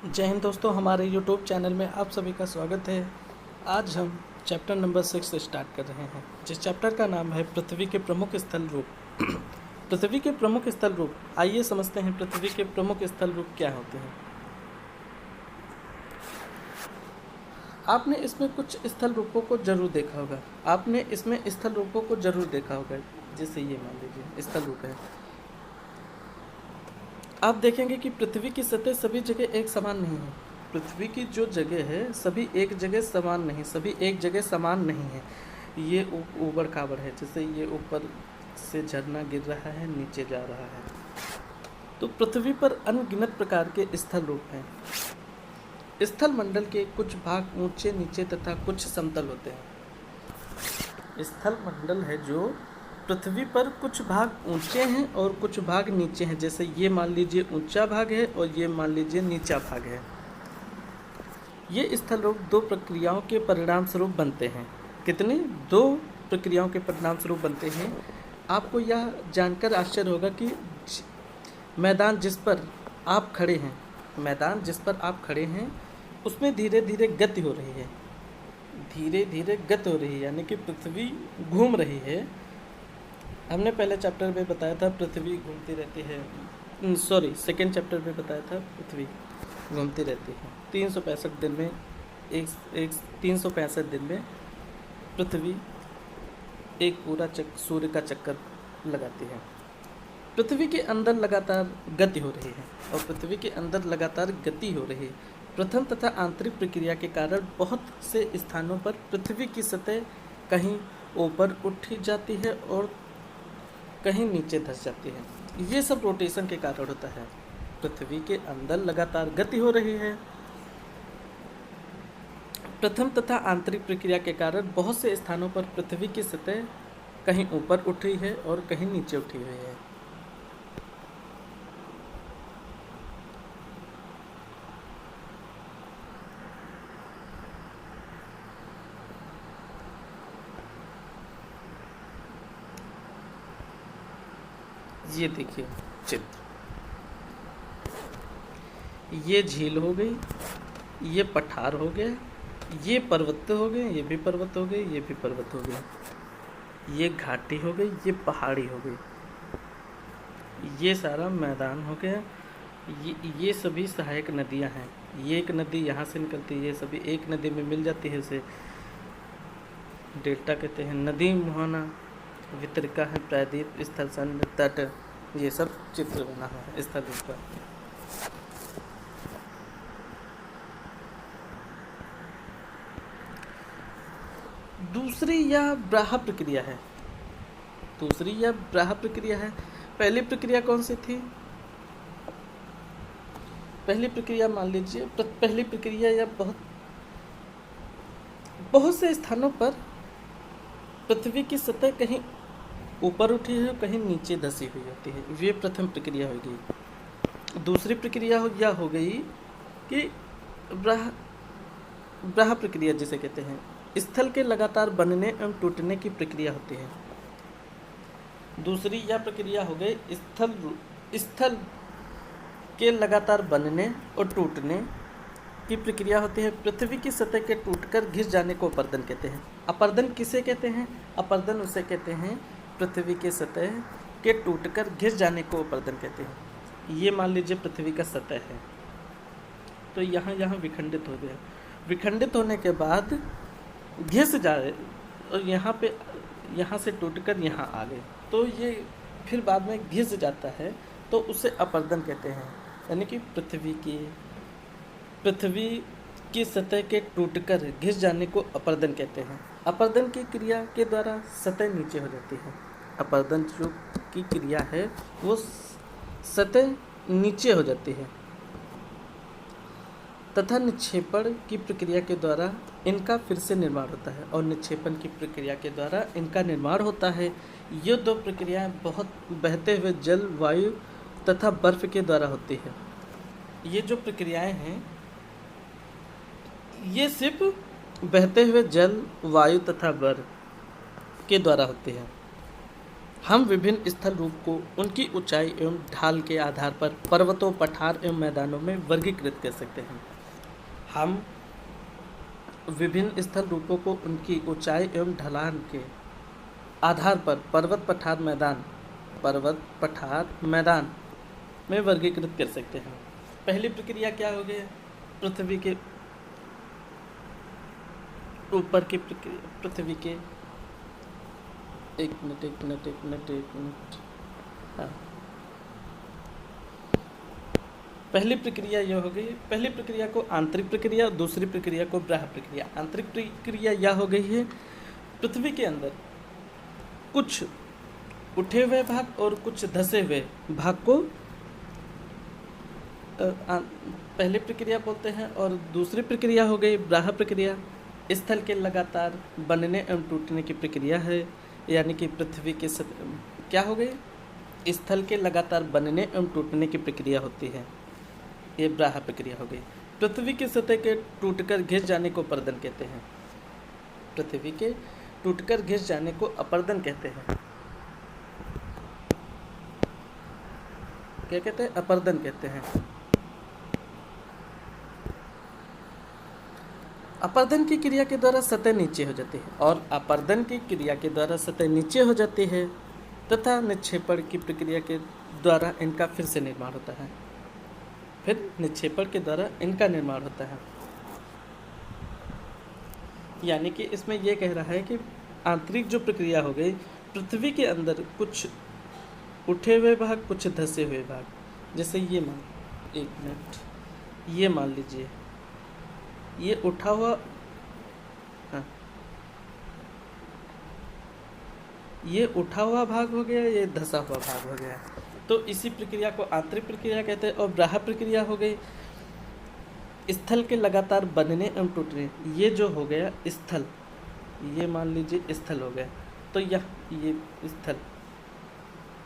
जय हिंद दोस्तों, हमारे YouTube चैनल में आप सभी का स्वागत है। आज हम चैप्टर नंबर 6 स्टार्ट कर रहे हैं, जिस चैप्टर का नाम है पृथ्वी के प्रमुख स्थल रूप। पृथ्वी के प्रमुख स्थल रूप, आइए समझते हैं पृथ्वी के प्रमुख स्थल रूप क्या होते हैं। आपने इसमें कुछ स्थल रूपों को जरूर देखा होगा, जैसे ये मान लीजिए स्थल रूप है। आप देखेंगे कि पृथ्वी की सतह सभी जगह एक समान नहीं है। पृथ्वी की जो जगह है सभी एक जगह समान नहीं है। ये ऊबड़ खाबड़ है, जैसे ये ऊपर से झरना गिर रहा है, नीचे जा रहा है। तो पृथ्वी पर अनगिनत प्रकार के स्थल रूप हैं। स्थल मंडल के कुछ भाग ऊंचे नीचे तथा कुछ समतल होते हैं। स्थल मंडल है जो पृथ्वी पर कुछ भाग ऊंचे हैं और कुछ भाग नीचे हैं। जैसे ये मान लीजिए ऊंचा भाग है और ये मान लीजिए नीचा भाग है। ये स्थल रूप दो प्रक्रियाओं के परिणाम स्वरूप बनते हैं। कितने? दो प्रक्रियाओं के परिणाम स्वरूप बनते हैं। आपको यह जानकर आश्चर्य होगा कि मैदान जिस पर आप खड़े हैं उसमें धीरे धीरे गति हो रही है, यानी कि पृथ्वी घूम रही है। हमने पहले चैप्टर में बताया था पृथ्वी घूमती रहती है, सेकेंड चैप्टर में बताया था पृथ्वी घूमती रहती है। 365 दिन में 365 दिन में पृथ्वी एक पूरा सूर्य का चक्कर लगाती है। पृथ्वी के अंदर लगातार गति हो रही है। प्रथम तथा आंतरिक प्रक्रिया के कारण बहुत से स्थानों पर पृथ्वी की सतह कहीं ऊपर उठी जाती है और कहीं नीचे धंस जाती है। ये सब रोटेशन के कारण होता है। पृथ्वी के अंदर लगातार गति हो रही है। प्रथम तथा आंतरिक प्रक्रिया के कारण बहुत से स्थानों पर पृथ्वी की सतह कहीं ऊपर उठी है और कहीं नीचे उठी हुई है। ये देखिए चित्र, ये झील हो गई, ये पठार हो गया, ये पर्वत हो गए, ये भी पर्वत हो गए, ये भी पर्वत हो गए, ये घाटी हो गई, ये पहाड़ी हो गई, ये सारा मैदान हो गया। ये सभी सहायक नदियां हैं। ये एक नदी यहाँ से निकलती है, ये सभी एक नदी में मिल जाती है, उसे डेल्टा कहते हैं। नदी मुहाना, वितरिका है, प्रायद्वीप, स्थल संध, तट, ये सब चित्र बना हुआ है स्थल रूप का। दूसरी यह ब्राहा प्रक्रिया है। पहली प्रक्रिया कौन सी थी? पहली प्रक्रिया मान लीजिए, पहली प्रक्रिया या बहुत से स्थानों पर पृथ्वी की सतह कहीं ऊपर उठी है, कहीं नीचे धसी हुई होती है। ये प्रथम प्रक्रिया हो गई। दूसरी प्रक्रिया हो गई कि ब्राहा प्रक्रिया जिसे कहते हैं। स्थल के लगातार बनने एवं टूटने की प्रक्रिया होती है। दूसरी यह प्रक्रिया हो गई स्थल के लगातार बनने और टूटने की प्रक्रिया होती है। पृथ्वी की सतह के टूटकर घिस जाने को अपर्दन कहते हैं। अपर्दन किसे कहते हैं? अपर्दन उसे कहते हैं पृथ्वी के सतह के टूटकर घिस जाने को अपर्दन कहते हैं। ये मान लीजिए पृथ्वी का सतह है, तो यहाँ विखंडित हो गया। विखंडित होने के बाद घिस जाए और यहाँ से टूटकर यहाँ आ गए, तो ये फिर बाद में घिस जाता है, तो उसे अपर्दन कहते हैं। यानी कि पृथ्वी की सतह के टूटकर घिस जाने को अपर्दन कहते हैं। अपर्दन की क्रिया के द्वारा सतह नीचे हो जाती है। अपर्दन जो की क्रिया है वो सतह नीचे हो जाती है तथा निक्षेपण की प्रक्रिया के द्वारा इनका फिर से निर्माण होता है, और निक्षेपण की प्रक्रिया के द्वारा इनका निर्माण होता है। ये दो प्रक्रियाएं बहुत बहते हुए जल, वायु तथा बर्फ के द्वारा होती है। ये जो प्रक्रियाएं हैं ये सिर्फ बहते हुए जल, वायु तथा बर्फ के द्वारा होती है। हम विभिन्न स्थल रूप को उनकी ऊंचाई एवं ढाल के आधार पर पर्वतों, पठार एवं मैदानों में वर्गीकृत कर सकते हैं। हम विभिन्न स्थल रूपों को उनकी ऊंचाई एवं ढलान के आधार पर पर्वत, पठार, मैदान में वर्गीकृत कर सकते हैं। पहली प्रक्रिया क्या हो गई? पृथ्वी के ऊपर की प्रक्रिया, पृथ्वी के एक मिनट। हाँ, पहली प्रक्रिया यह हो गई। पहली प्रक्रिया को आंतरिक प्रक्रिया, दूसरी प्रक्रिया को बाह्य प्रक्रिया। आंतरिक प्रक्रिया यह हो गई है, पृथ्वी के अंदर कुछ उठे हुए भाग और कुछ धसे हुए भाग को पहली प्रक्रिया बोलते हैं, और दूसरी प्रक्रिया हो गई बाह्य प्रक्रिया। स्थल के लगातार बनने एवं टूटने की प्रक्रिया है, यानी कि पृथ्वी के क्या हो गई? स्थल के लगातार बनने एवं टूटने की प्रक्रिया होती है, ये बाह्य प्रक्रिया हो गई। पृथ्वी की सतह के टूटकर घिस जाने को अपर्दन कहते हैं। पृथ्वी के टूटकर घिस जाने को अपर्दन कहते हैं। क्या कहते हैं? अपर्दन कहते हैं। अपर्दन की क्रिया के द्वारा सतह नीचे हो जाती है, और अपर्दन की क्रिया के द्वारा सतह नीचे हो जाती है तथा निक्षेपण की प्रक्रिया के द्वारा इनका फिर से निर्माण होता है। फिर निक्षेपण के द्वारा इनका निर्माण होता है। यानी कि इसमें यह कह रहा है कि आंतरिक जो प्रक्रिया हो गई, पृथ्वी के अंदर कुछ उठे हुए भाग, कुछ धसे हुए भाग, जैसे ये ये मान लीजिए, ये उठा हुआ, हाँ, ये उठा हुआ भाग हो गया, ये धसा हुआ भाग हो गया। तो इसी प्रक्रिया को आंतरिक प्रक्रिया कहते हैं। और बाह्य प्रक्रिया हो गई स्थल के लगातार बनने एवं टूटने। ये जो हो गया स्थल, ये मान लीजिए स्थल हो गया, तो ये स्थल,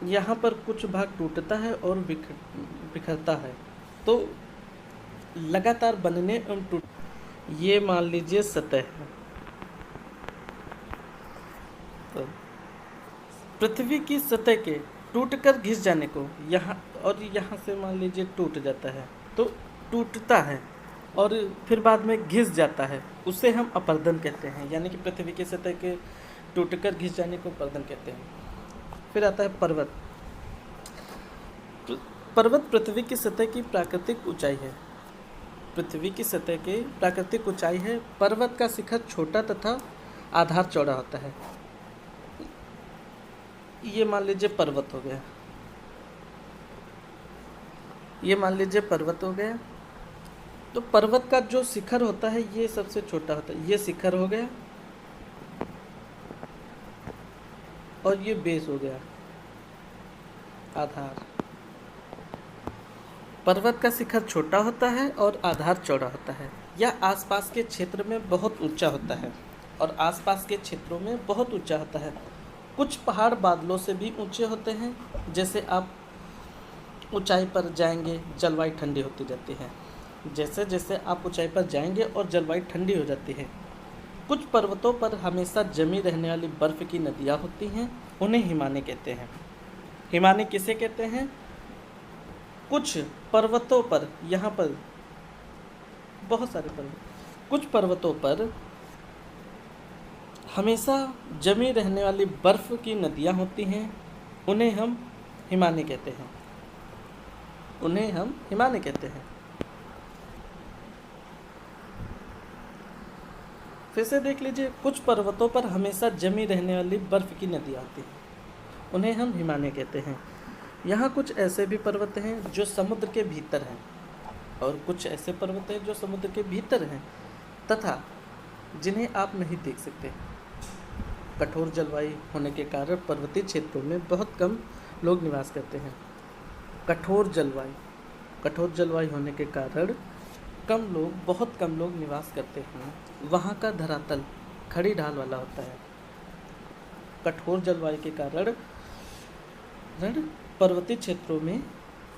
यहाँ पर कुछ भाग टूटता है और बिखरता है, तो लगातार बनने एवं टूट, ये मान लीजिए सतह है। तो पृथ्वी की सतह के टूटकर घिस जाने को यहाँ और यहाँ से मान लीजिए टूट जाता है, तो टूटता है और फिर बाद में घिस जाता है, उसे हम अपर्दन कहते हैं। यानी कि पृथ्वी की सतह के टूटकर घिस जाने को अपर्दन कहते हैं। फिर आता है पर्वत। पर्वत पृथ्वी की सतह की प्राकृतिक ऊंचाई है। पृथ्वी की सतह की प्राकृतिक ऊंचाई है। पर्वत का शिखर छोटा तथा आधार चौड़ा होता है। ये मान लीजिए पर्वत हो गया, ये मान लीजिए पर्वत हो गया। तो पर्वत का जो शिखर होता है ये सबसे छोटा होता है, ये शिखर हो गया, और ये बेस हो गया, आधार। पर्वत का शिखर छोटा होता है और आधार चौड़ा होता है। यह आसपास के क्षेत्र में बहुत ऊंचा होता है, और आसपास के क्षेत्रों में बहुत ऊंचा होता है। कुछ पहाड़ बादलों से भी ऊंचे होते हैं। जैसे आप ऊंचाई पर जाएंगे, जलवायु ठंडी होती जाती है। जैसे जैसे आप ऊंचाई पर जाएंगे और जलवायु ठंडी हो जाती है। कुछ पर्वतों पर हमेशा जमी रहने वाली बर्फ़ की नदियाँ होती हैं, उन्हें हिमानी कहते हैं। हिमानी किसे कहते हैं? कुछ पर्वतों पर, यहाँ पर बहुत सारे पर्वत, कुछ पर्वतों पर हमेशा जमी रहने वाली बर्फ़ की नदियाँ होती हैं, उन्हें हम हिमानी कहते हैं। उन्हें हम हिमानी कहते हैं। फिर से देख लीजिए, कुछ पर्वतों पर हमेशा जमी रहने वाली बर्फ़ की नदियाँ आती हैं, उन्हें हम हिमालय कहते हैं। यहाँ कुछ ऐसे भी पर्वत हैं जो समुद्र के भीतर हैं, और कुछ ऐसे पर्वत हैं जो समुद्र के भीतर हैं तथा जिन्हें आप नहीं देख सकते। कठोर जलवायु होने के कारण पर्वतीय क्षेत्रों में बहुत कम लोग निवास करते हैं। कठोर जलवायु होने के कारण बहुत कम लोग निवास करते हैं। वहाँ का धरातल खड़ी ढाल वाला होता है। कठोर जलवायु के कारण पर्वतीय क्षेत्रों में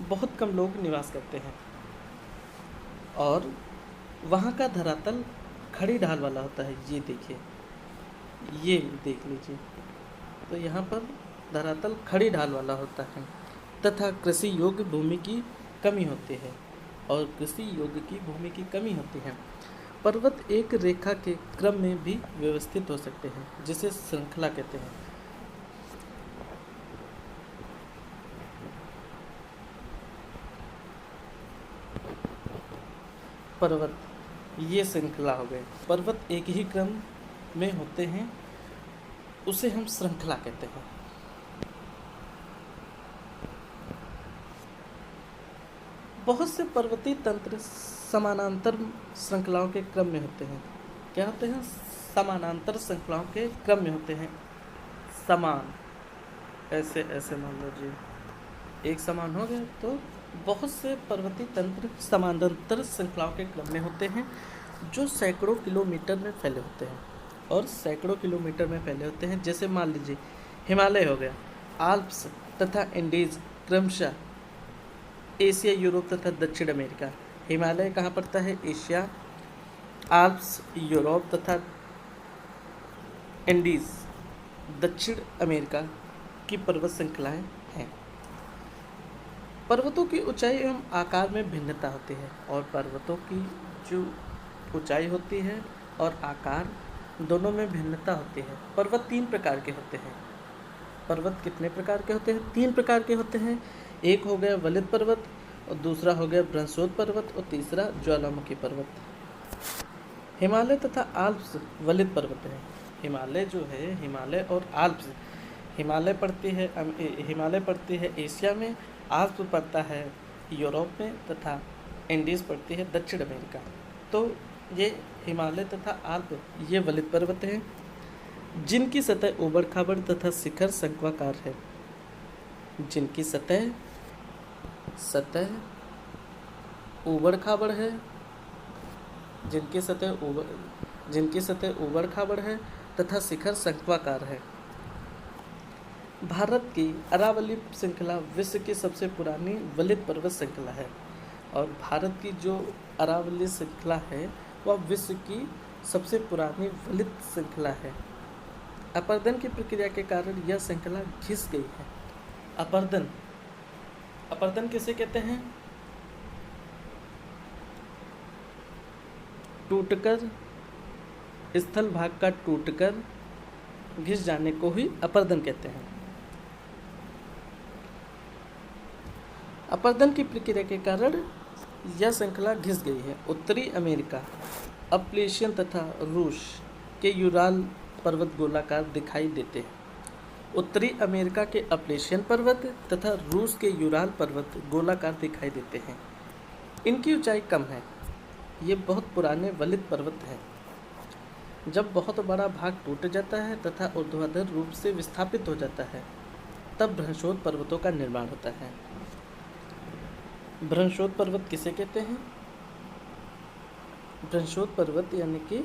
बहुत कम लोग निवास करते हैं, और वहाँ का धरातल खड़ी ढाल वाला होता है। ये देखिए, ये देख लीजिए, तो यहाँ पर धरातल खड़ी ढाल वाला होता है तथा कृषि योग्य भूमि की कमी होती है और कृषि योग्य की भूमि की कमी होती है। पर्वत एक रेखा के क्रम में भी व्यवस्थित हो सकते हैं जिसे श्रृंखला कहते हैं। पर्वत ये श्रृंखला हो गए। पर्वत एक ही क्रम में होते हैं, उसे हम श्रृंखला कहते हैं। बहुत से पर्वतीय तंत्र समानांतर श्रृंखलाओं के क्रम में होते हैं। क्या होते हैं? समानांतर श्रृंखलाओं के क्रम में होते हैं। समान ऐसे ऐसे मान लो जी, एक समान हो गया। तो बहुत से पर्वतीय तंत्र समानांतर श्रृंखलाओं के क्रम में होते हैं जो सैकड़ों किलोमीटर में फैले होते हैं और सैकड़ों किलोमीटर में फैले होते हैं। जैसे मान लीजिए हिमालय हो गया, आल्प्स तथा एंडीज क्रमशः एशिया, यूरोप तथा दक्षिण अमेरिका। हिमालय कहाँ पड़ता है? एशिया, आल्प्स यूरोप तथा एंडीज दक्षिण अमेरिका की पर्वत श्रृंखलाएँ हैं। पर्वतों की ऊंचाई एवं आकार में भिन्नता होती है और पर्वतों की जो ऊंचाई होती है और आकार दोनों में भिन्नता होती है। पर्वत 3 प्रकार के होते हैं। पर्वत कितने प्रकार के होते हैं? 3 प्रकार के होते हैं। एक हो गया वलित पर्वत और दूसरा हो गया बृहस्पति पर्वत और तीसरा ज्वालामुखी पर्वत। हिमालय तथा आल्प्स वलित पर्वत है। हिमालय जो है, हिमालय और आल्प्स, हिमालय पड़ती है एशिया में, आल्प्स पड़ता है यूरोप में तथा एंडीज पड़ती है दक्षिण अमेरिका। तो ये हिमालय तथा आल्प ये वलित पर्वत हैं जिनकी सतह ऊबड़ खाबड़ तथा शिखर शंक्वाकार है। जिनकी सतह ऊबड़ खाबड़ है, जिनकी सतह ऊबड़ खाबड़ है तथा शिखर शंक्वाकार है। भारत की अरावली श्रृंखला विश्व की सबसे पुरानी वलित पर्वत श्रृंखला है और भारत की जो अरावली श्रृंखला है वह विश्व की सबसे पुरानी वलित श्रृंखला है। अपर्दन की प्रक्रिया के कारण यह श्रृंखला घिस गई है। अपर्दन किसे कहते हैं? टूटकर, स्थल भाग का टूटकर घिस जाने को ही अपर्दन कहते हैं। अपर्दन की प्रक्रिया के कारण यह श्रृंखला घिस गई है। उत्तरी अमेरिका, अपलेशियन तथा रूस के यूराल पर्वत गोलाकार दिखाई देते हैं। उत्तरी अमेरिका के अपलेशियन पर्वत तथा रूस के यूराल पर्वत गोलाकार दिखाई देते हैं। इनकी ऊंचाई कम है। ये बहुत पुराने वलित पर्वत हैं। जब बहुत बड़ा भाग टूट जाता है तथा ऊर्ध्वाधर रूप से विस्थापित हो जाता है तब बृहस्पति पर्वतों का निर्माण होता है। बृहस्पति पर्वत किसे कहते हैं? बृहस्पति पर्वत यानी कि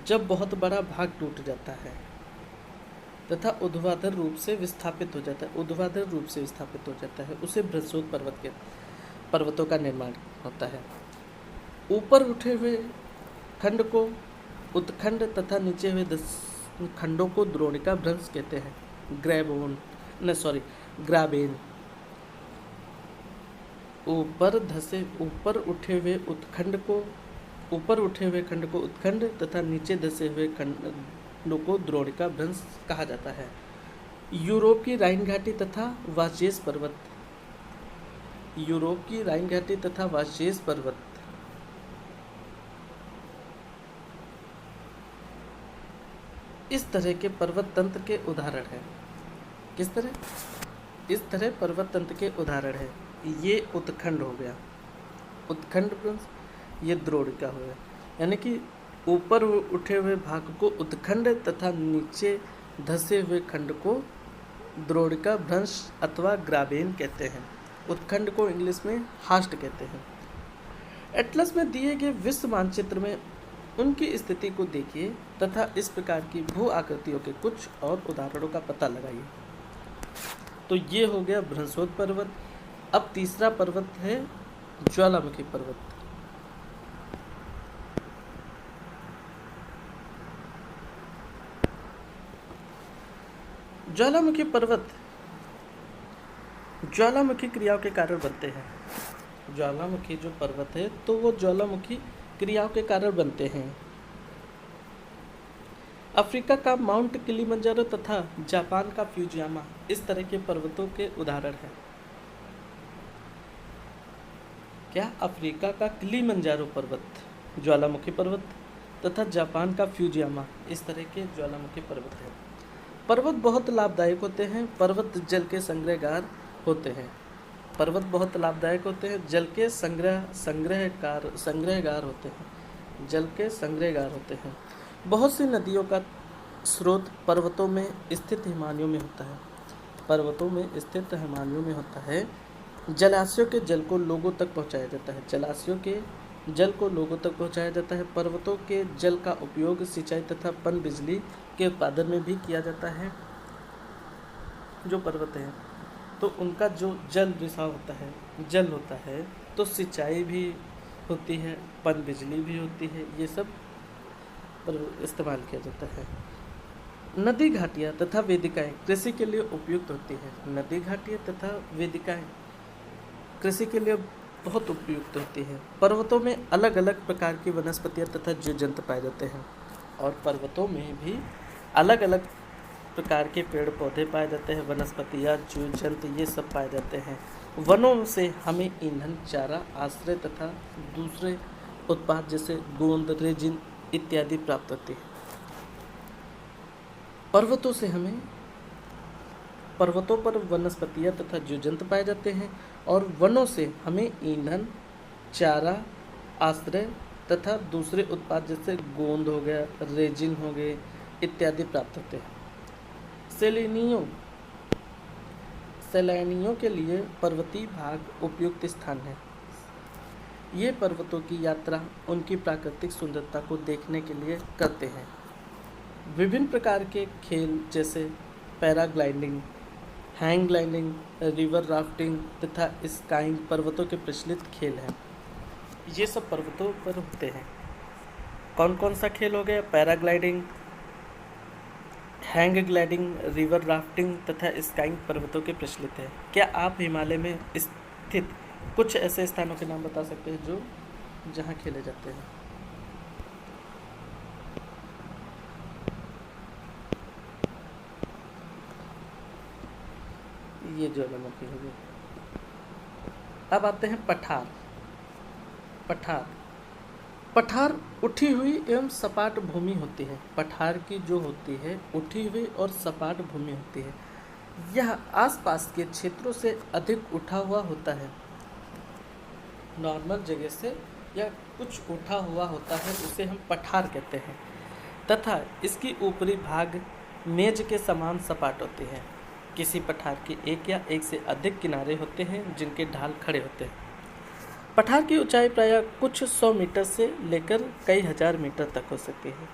जब बहुत बड़ा भाग टूट जाता है तथा ऊर्ध्वाधर रूप से विस्थापित हो जाता है, उसे बृहस्पति पर्वत के पर्वतों का निर्माण होता है। ऊपर उठे हुए खंड को उत्खंड तथा नीचे हुए 10 खंडों को द्रोणिका भ्रंश कहते हैं। ग्राबेन। ऊपर उठे हुए खंड को उत्खंड तथा नीचे धसे हुए खंडों को द्रोणिका भ्रंश कहा जाता है। यूरोप की राइन घाटी तथा वाचेस पर्वत इस तरह के पर्वत तंत्र के उदाहरण है। किस तरह? इस तरह पर्वत तंत्र के उदाहरण है। ये उत्खंड हो गया, उत्खंड प्लस ये द्रोणिका हो गया, यानी कि ऊपर उठे हुए भाग को उत्खंड तथा नीचे धसे हुए खंड को द्रोणिका भ्रंश अथवा ग्राबेन कहते हैं। उत्खंड को इंग्लिश में हास्ट कहते हैं। एटलस में दिए गए विश्व मानचित्र में उनकी स्थिति को देखिए तथा इस प्रकार की भू आकृतियों के कुछ और उदाहरणों का पता लगाइए। तो ये हो गया बृहस्पति पर्वत। अब तीसरा पर्वत है ज्वालामुखी पर्वत। ज्वालामुखी पर्वत ज्वालामुखी क्रियाओं के कारण बनते हैं। ज्वालामुखी जो पर्वत है तो वो ज्वालामुखी क्रियाओं के कारण बनते हैं। अफ्रीका का माउंट किलिमंजारो तथा जापान का फ्यूजियामा इस तरह के पर्वतों के उदाहरण हैं। क्या? अफ्रीका का किलिमंजारो पर्वत ज्वालामुखी पर्वत तथा जापान का फ्यूजियामा इस तरह के ज्वालामुखी पर्वत हैं। पर्वत बहुत लाभदायक होते हैं। पर्वत जल के संग्रहगार होते हैं। पर्वत बहुत लाभदायक होते हैं। जल के संग्रहगार होते हैं। जल के संग्रहगार होते हैं। बहुत सी नदियों का स्रोत पर्वतों में स्थित हिमालयों में होता है। पर्वतों में स्थित हिमालयों में होता है। जलाशयों के जल को लोगों तक पहुंचाया जाता है। जलाशयों के जल को लोगों तक पहुंचाया जाता है। पर्वतों के जल का उपयोग सिंचाई तथा पन बिजली के उत्पादन में भी किया जाता है। जो पर्वत हैं तो उनका जो जल रिसाव होता है, जल होता है, तो सिंचाई भी होती है, पन बिजली भी होती है, ये सब पर इस्तेमाल किया जाता है। नदी घाटियाँ तथा वेदिकाएं कृषि के लिए उपयुक्त होती है। नदी घाटियाँ तथा वेदिकाएं कृषि के लिए बहुत उपयुक्त होती है। पर्वतों में अलग अलग प्रकार की वनस्पतियाँ तथा जीव जंतु पाए जाते हैं। और पर्वतों में भी अलग अलग प्रकार के पेड़ पौधे पाए जाते हैं। वनस्पतियाँ, जीव जंतु ये सब पाए जाते हैं। वनों से हमें ईंधन, चारा, आश्रय तथा दूसरे उत्पाद जैसे गोंद, रेजिन इत्यादि प्राप्त होती है। पर्वतों पर वनस्पतियाँ तथा जीव जंतु पाए जाते हैं और वनों से हमें ईंधन, चारा, आश्रय तथा दूसरे उत्पाद जैसे गोंद हो गया, रेजिन हो गए इत्यादि प्राप्त होते हैं। सैलानियों के लिए पर्वतीय भाग उपयुक्त स्थान है। ये पर्वतों की यात्रा उनकी प्राकृतिक सुंदरता को देखने के लिए करते हैं। विभिन्न प्रकार के खेल जैसे paragliding, hang gliding, river rafting तथा स्काइंग पर्वतों के प्रचलित खेल हैं। ये सब पर्वतों पर होते हैं। कौन कौन सा खेल हो गया? Paragliding, hang gliding, river rafting तथा स्काइंग पर्वतों के प्रचलित है। क्या आप हिमालय में स्थित कुछ ऐसे स्थानों के नाम बता सकते हैं जो जहाँ खेले जाते हैं? ये ज्वालामुखी हो गई। अब आते हैं पठार। पठार उठी हुई एवं सपाट भूमि होती है। पठार की जो होती है उठी हुई और सपाट भूमि होती है। यह आसपास के क्षेत्रों से अधिक उठा हुआ होता है। नॉर्मल जगह से या कुछ उठा हुआ होता है, उसे हम पठार कहते हैं। तथा इसकी ऊपरी भाग मेज के समान सपाट होती है। किसी पठार के एक या एक से अधिक किनारे होते हैं जिनके ढाल खड़े होते हैं। पठार की ऊंचाई प्रायः कुछ 100 मीटर से लेकर कई हजार मीटर तक हो सकती है।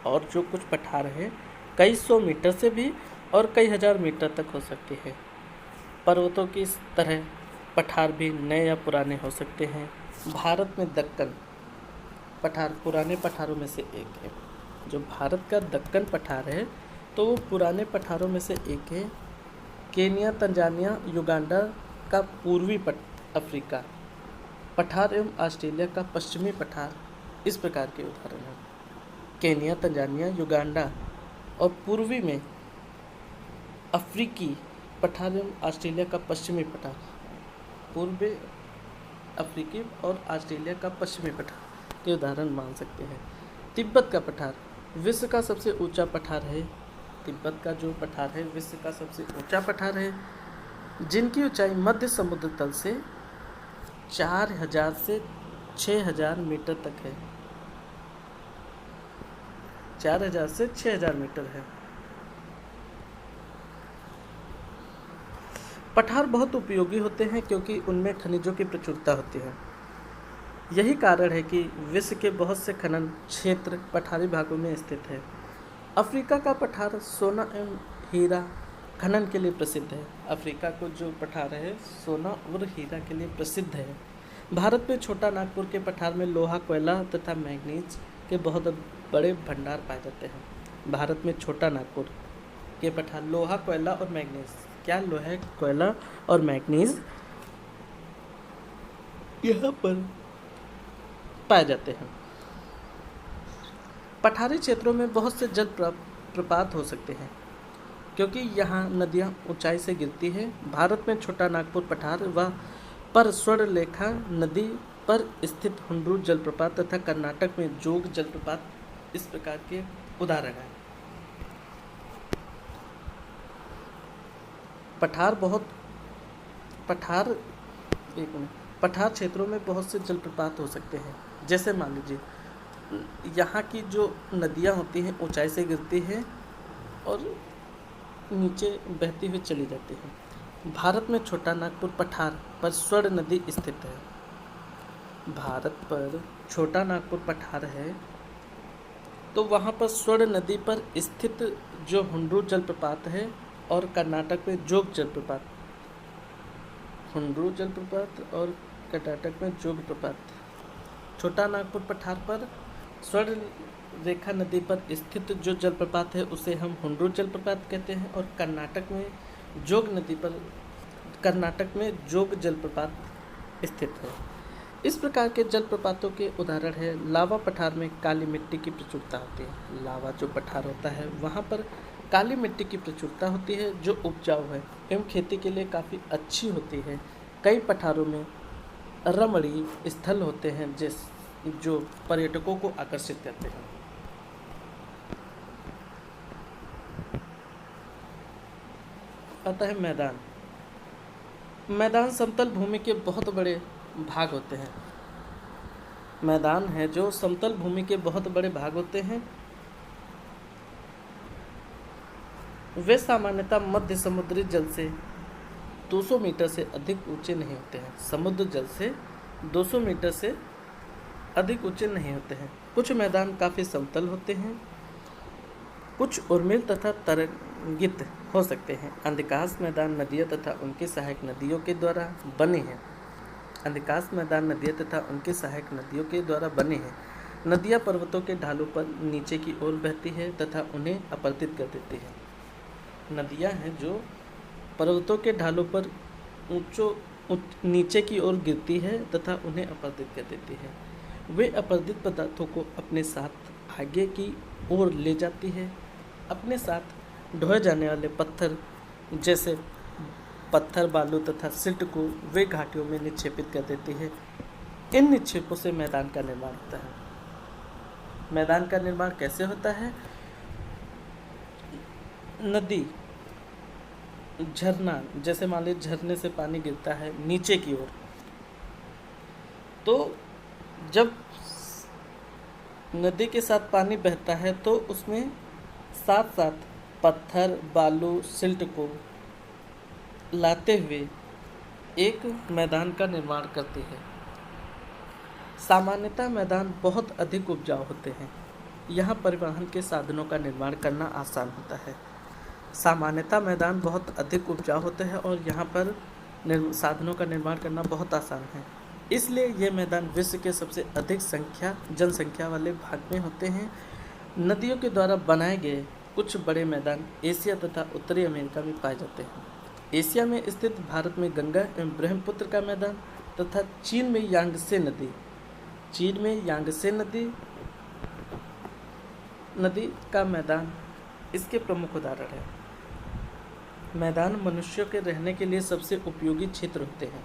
और जो कुछ पठार है कई 100 मीटर से भी और कई हजार मीटर तक हो सकती है। पर्वतों की तरह पठार भी नए या पुराने हो सकते हैं। भारत में दक्कन पठार पुराने पठारों में से एक है। जो भारत का दक्कन पठार है तो वो पुराने पठारों में से एक है। केनिया, तंजानिया, युगांडा का पूर्वी अफ्रीका पठार एवं ऑस्ट्रेलिया का पश्चिमी पठार इस प्रकार के उदाहरण हैं। केनिया, तंजानिया, युगांडा और पूर्वी में अफ्रीकी पठार एवं ऑस्ट्रेलिया का पश्चिमी पठार, पूर्वी अफ्रीकी और ऑस्ट्रेलिया का पश्चिमी पठार के उदाहरण मान सकते हैं। तिब्बत का पठार विश्व का सबसे ऊंचा पठार है। तिब्बत का जो पठार है विश्व का सबसे ऊंचा पठार है, जिनकी ऊंचाई मध्य समुद्र तल से 4000 से 6000 मीटर तक है। 4000 से 6000 मीटर है। पठार बहुत उपयोगी होते हैं क्योंकि उनमें खनिजों की प्रचुरता होती है। यही कारण है कि विश्व के बहुत से खनन क्षेत्र पठारी भागों में स्थित है। अफ्रीका का पठार सोना एवं हीरा खनन के लिए प्रसिद्ध है। अफ्रीका को जो पठार है सोना और हीरा के लिए प्रसिद्ध है। भारत में छोटा नागपुर के पठार में लोहा, कोयला तथा मैंगनीज के बहुत बड़े भंडार पाए जाते हैं। भारत में छोटा नागपुर के पठार लोहा, कोयला और मैग्नीज। क्या लोहा, कोयला और मैग्नीज यहाँ पर पाए जाते हैं। पठारी क्षेत्रों में बहुत से जल प्रपात हो सकते हैं क्योंकि यहाँ नदियाँ ऊंचाई से गिरती हैं। भारत में छोटा नागपुर पठार व पर स्वर्णरेखा नदी पर स्थित हुंड्रू जलप्रपात तथा कर्नाटक में जोग जलप्रपात इस प्रकार के उदाहरण हैं। पठार क्षेत्रों में बहुत से जलप्रपात हो सकते हैं। जैसे मान लीजिए यहाँ की जो नदियाँ होती हैं ऊंचाई से गिरती हैं और नीचे बहती हुई चली जाती हैं। भारत में छोटा नागपुर पठार पर स्वर्ण नदी स्थित है। भारत पर छोटा नागपुर पठार है तो वहाँ पर स्वर्ण नदी पर स्थित जो हुंड्रू जलप्रपात है और कर्नाटक में जोग जलप्रपात, हुंड्रू जलप्रपात और कर्नाटक में जोग प्रपात। छोटा नागपुर पठार पर स्वर्ण रेखा नदी पर स्थित जो जलप्रपात है उसे हम हुंड्रू जलप्रपात कहते हैं और कर्नाटक में जोग जलप्रपात स्थित है। इस प्रकार के जलप्रपातों के उदाहरण है लावा पठार में काली मिट्टी की प्रचुरता होती है। लावा जो पठार होता है वहाँ पर काली मिट्टी की प्रचुरता होती है जो उपजाऊ है एवं खेती के लिए काफ़ी अच्छी होती है। कई पठारों में रमणीय स्थल होते हैं जो पर्यटकों को आकर्षित करते हैं। आता है मैदान समतल भूमि के बहुत बड़े भाग होते हैं। मैदान है जो समतल भूमि के बहुत बड़े भाग होते हैं। वे सामान्यतः मध्य समुद्री जल से 200 मीटर से अधिक ऊंचे नहीं होते हैं। समुद्र जल से 200 मीटर से अधिक ऊंचे नहीं होते हैं। कुछ मैदान काफ़ी समतल होते हैं, कुछ उर्मिल तथा तरंगित हो सकते हैं। अधिकांश मैदान नदियों तथा उनकी सहायक नदियों के द्वारा बने हैं। नदियाँ पर्वतों के ढालों पर नीचे की ओर बहती है तथा उन्हें अपरदित कर देती है। नदियाँ हैं जो पर्वतों के ढालों पर नीचे की ओर गिरती है तथा उन्हें अपरदित कर देती है। वे अपरदित पदार्थों को अपने साथ आगे की ओर ले जाती है। अपने साथ ढोए जाने वाले पत्थर जैसे पत्थर, बालू तथा सिल्ट को वे घाटियों में निक्षेपित कर देती है। इन निक्षेपों से मैदान का निर्माण होता है। मैदान का निर्माण कैसे होता है? नदी, झरना, जैसे मान लीजिए झरने से पानी गिरता है नीचे की ओर, तो जब नदी के साथ पानी बहता है तो उसमें साथ साथ पत्थर, बालू, सिल्ट को लाते हुए एक मैदान का निर्माण करती है। सामान्यतः मैदान बहुत अधिक उपजाऊ होते हैं। यहाँ परिवहन के साधनों का निर्माण करना आसान होता है। सामान्यतः मैदान बहुत अधिक उपजाऊ होते हैं और यहाँ पर साधनों का निर्माण करना बहुत आसान है। इसलिए ये मैदान विश्व के सबसे अधिक जनसंख्या वाले भाग में होते हैं। नदियों के द्वारा बनाए गए कुछ बड़े मैदान एशिया तथा उत्तरी अमेरिका में पाए जाते हैं। एशिया में स्थित भारत में गंगा एवं ब्रह्मपुत्र का मैदान तथा चीन में यांगत्से नदी का मैदान इसके प्रमुख उदाहरण है। मैदान मनुष्यों के रहने के लिए सबसे उपयोगी क्षेत्र होते हैं।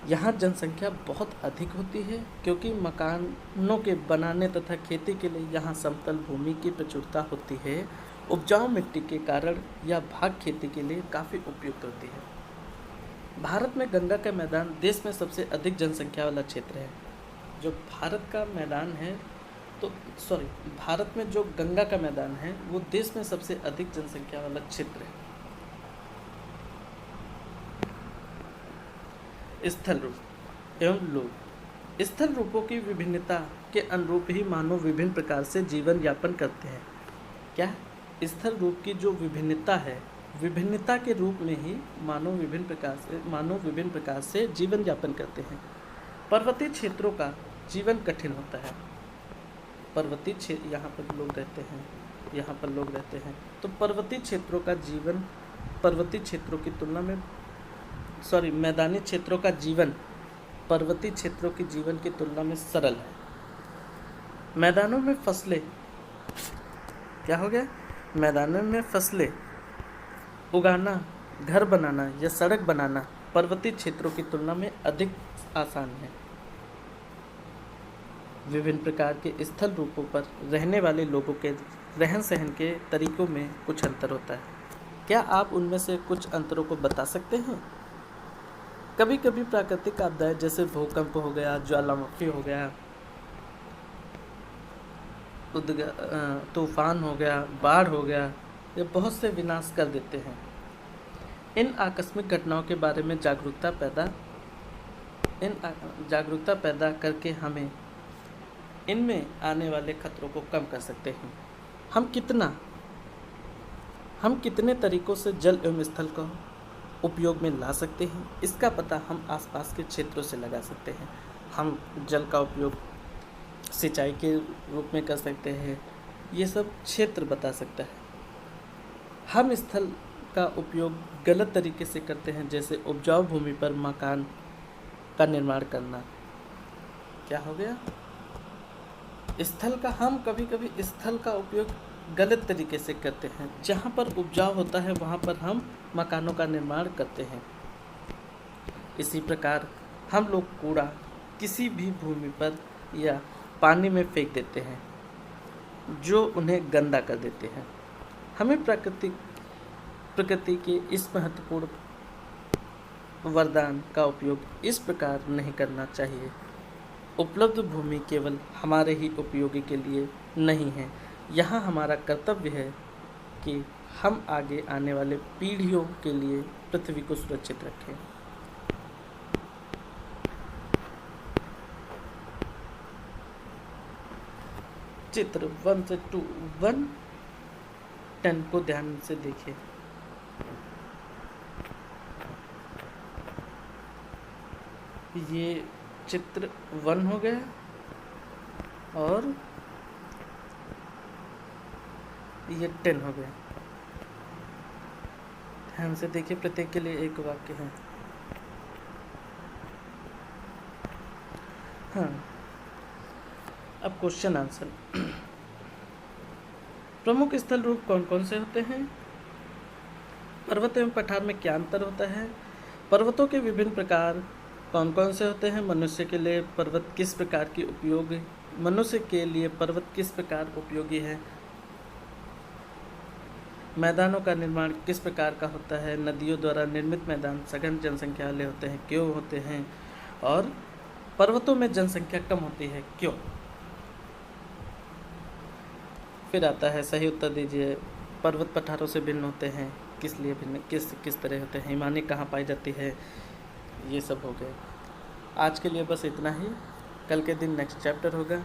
यहाँ जनसंख्या बहुत अधिक होती है क्योंकि मकानों के बनाने तथा खेती के लिए यहाँ समतल भूमि की प्रचुरता होती है। उपजाऊ मिट्टी के कारण यह भाग खेती के लिए काफ़ी उपयुक्त होती है। भारत में गंगा का मैदान देश में सबसे अधिक जनसंख्या वाला क्षेत्र है। जो भारत में जो गंगा का मैदान है वो देश में सबसे अधिक जनसंख्या वाला क्षेत्र है। स्थल रूप एवं लोग। स्थल रूपों की विभिन्नता के अनुरूप ही मानव विभिन्न प्रकार से जीवन यापन करते हैं। क्या? स्थल रूप की जो विभिन्नता है, विभिन्नता के रूप में ही मानव विभिन्न प्रकार से जीवन यापन करते हैं। पर्वतीय क्षेत्रों का जीवन कठिन होता है। पर्वतीय क्षेत्र यहाँ पर लोग रहते हैं यहाँ पर लोग रहते हैं। तो पर्वतीय क्षेत्रों का जीवन पर्वतीय क्षेत्रों की तुलना में मैदानी क्षेत्रों का जीवन पर्वतीय क्षेत्रों के जीवन की तुलना में सरल है। मैदानों में फसलें क्या हो गया? मैदानों में फसलें उगाना, घर बनाना या सड़क बनाना पर्वतीय क्षेत्रों की तुलना में अधिक आसान है। विभिन्न प्रकार के स्थल रूपों पर रहने वाले लोगों के रहन सहन के तरीकों में कुछ अंतर होता है। क्या आप उनमें से कुछ अंतरों को बता सकते हैं? कभी कभी प्राकृतिक आपदाएं जैसे भूकंप हो गया, ज्वालामुखी हो गया, तूफान हो गया, बाढ़ हो गया, ये बहुत से विनाश कर देते हैं। इन आकस्मिक घटनाओं के बारे में जागरूकता पैदा करके हमें इनमें आने वाले खतरों को कम कर सकते हैं। हम कितने तरीकों से जल एवं स्थल को उपयोग में ला सकते हैं, इसका पता हम आसपास के क्षेत्रों से लगा सकते हैं। हम जल का उपयोग सिंचाई के रूप में कर सकते हैं, ये सब क्षेत्र बता सकता है। हम स्थल का उपयोग गलत तरीके से करते हैं, जैसे उपजाऊ भूमि पर मकान का निर्माण करना। क्या हो गया? हम कभी कभी स्थल का उपयोग गलत तरीके से करते हैं। जहाँ पर उपजाऊ होता है वहाँ पर हम मकानों का निर्माण करते हैं। इसी प्रकार हम लोग कूड़ा किसी भी भूमि पर या पानी में फेंक देते हैं, जो उन्हें गंदा कर देते हैं। हमें प्रकृति के इस महत्वपूर्ण वरदान का उपयोग इस प्रकार नहीं करना चाहिए। उपलब्ध भूमि केवल हमारे ही उपयोगी के लिए नहीं है। यहाँ हमारा कर्तव्य है कि हम आगे आने वाले पीढ़ियों के लिए पृथ्वी को सुरक्षित रखें। चित्र 1 से 110 को ध्यान से देखिए। ये चित्र 1 हो गया और ये 10 हो गया। ध्यान से देखिए, प्रत्येक के लिए एक वाक्य है। हाँ, अब क्वेश्चन आंसर। प्रमुख स्थल रूप कौन कौन से होते हैं? पर्वत एवं पठार में क्या अंतर होता है? पर्वतों के विभिन्न प्रकार कौन कौन से होते हैं? मनुष्य के लिए पर्वत किस प्रकार उपयोगी है? मैदानों का निर्माण किस प्रकार का होता है? नदियों द्वारा निर्मित मैदान सघन जनसंख्या वाले होते हैं, क्यों होते हैं? और पर्वतों में जनसंख्या कम होती है, क्यों? फिर आता है, सही उत्तर दीजिए। पर्वत पठारों से भिन्न होते हैं, किस लिए भिन्न, किस तरह होते हैं? हिमानी कहाँ पाई जाती है? ये सब हो गए। आज के लिए बस इतना ही। कल के दिन नेक्स्ट चैप्टर होगा।